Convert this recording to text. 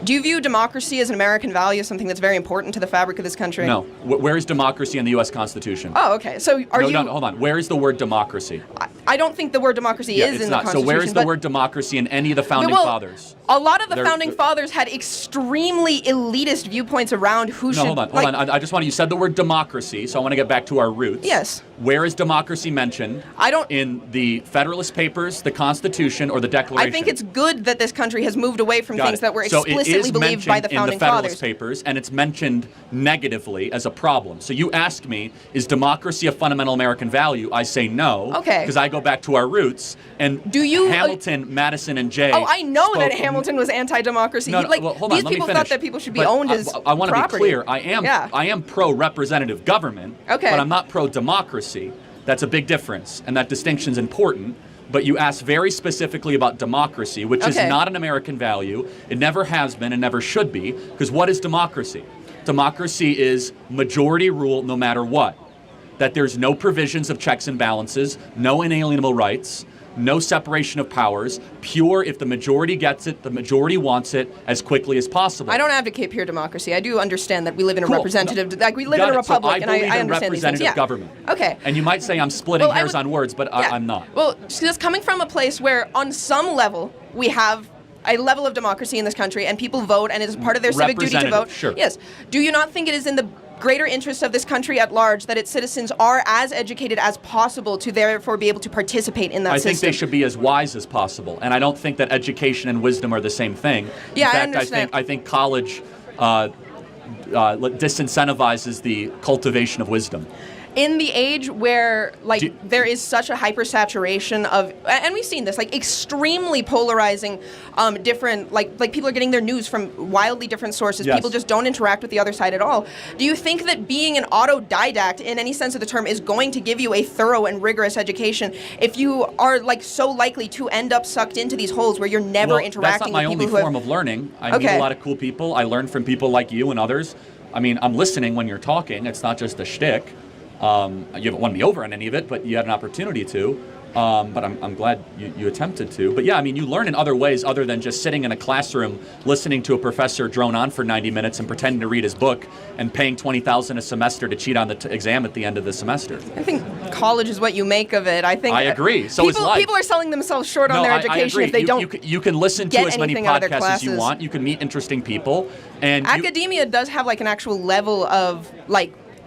Do you view democracy as an American value, something that's very important to the fabric of this country? No. Where is democracy in the U.S. Constitution? Oh, okay. So No, hold on. Where is the word democracy? I don't think the word democracy is in the Constitution. So where is the word democracy in any of the founding fathers? A lot of the founding fathers had extremely elitist viewpoints around who should... Hold on. I just want to... You said the word democracy, so I want to get back to our roots. Yes. Where is democracy mentioned? In the Federalist Papers, the Constitution, or the Declaration? I think it's good that this country has moved away from things that were explicitly believed by the founding in the Federalist fathers. Papers, and it's mentioned negatively as a problem. So you ask me, is democracy a fundamental American value? I say no. Okay. Because I go back to our roots. And Hamilton, Madison, and Jay... Oh, I know that Hamilton was anti-democracy. Hold on, these people thought that people should be owned as I want to be clear. I property. am pro-representative government, but I'm not pro-democracy. That's a big difference, and that distinction's important. But you asked very specifically about democracy, which is not an American value. It never has been and never should be, because what is democracy? Democracy is majority rule no matter what. That there's no provisions of checks and balances, no inalienable rights, no separation of powers, pure if the majority gets it, the majority wants it as quickly as possible. I don't advocate pure democracy. I do understand that we live in a representative, we live in a republic, so and I understand these things. representative government. Okay. And you might say I'm splitting hairs on words, but I'm not. Well, just coming from a place where on some level we have a level of democracy in this country and people vote and it is part of their civic duty to vote. Sure. Yes. Do you not think it is in the greater interest of this country at large that its citizens are as educated as possible to therefore be able to participate in that system? I think they should be as wise as possible, and I don't think that education and wisdom are the same thing. Yeah, in fact, I understand. I think college disincentivizes the cultivation of wisdom. In the age where there is such a hypersaturation of, and we've seen this, extremely polarizing, different, people are getting their news from wildly different sources. Yes. People just don't interact with the other side at all. Do you think that being an autodidact in any sense of the term is going to give you a thorough and rigorous education if you are so likely to end up sucked into these holes where you're never interacting with people who have... That's not my only form of learning. I meet a lot of cool people. I learn from people like you and others. I mean, I'm listening when you're talking. It's not just a shtick. You haven't won me over on any of it, but you had an opportunity to. But I'm glad you attempted to. But yeah, I mean, you learn in other ways other than just sitting in a classroom, listening to a professor drone on for 90 minutes and pretending to read his book and paying $20,000 a semester to cheat on the exam at the end of the semester. I think college is what you make of it. I agree. So is life. People are selling themselves short on their education if they don't. You can listen to as many podcasts as you want. You can meet interesting people. And academia does have an actual level of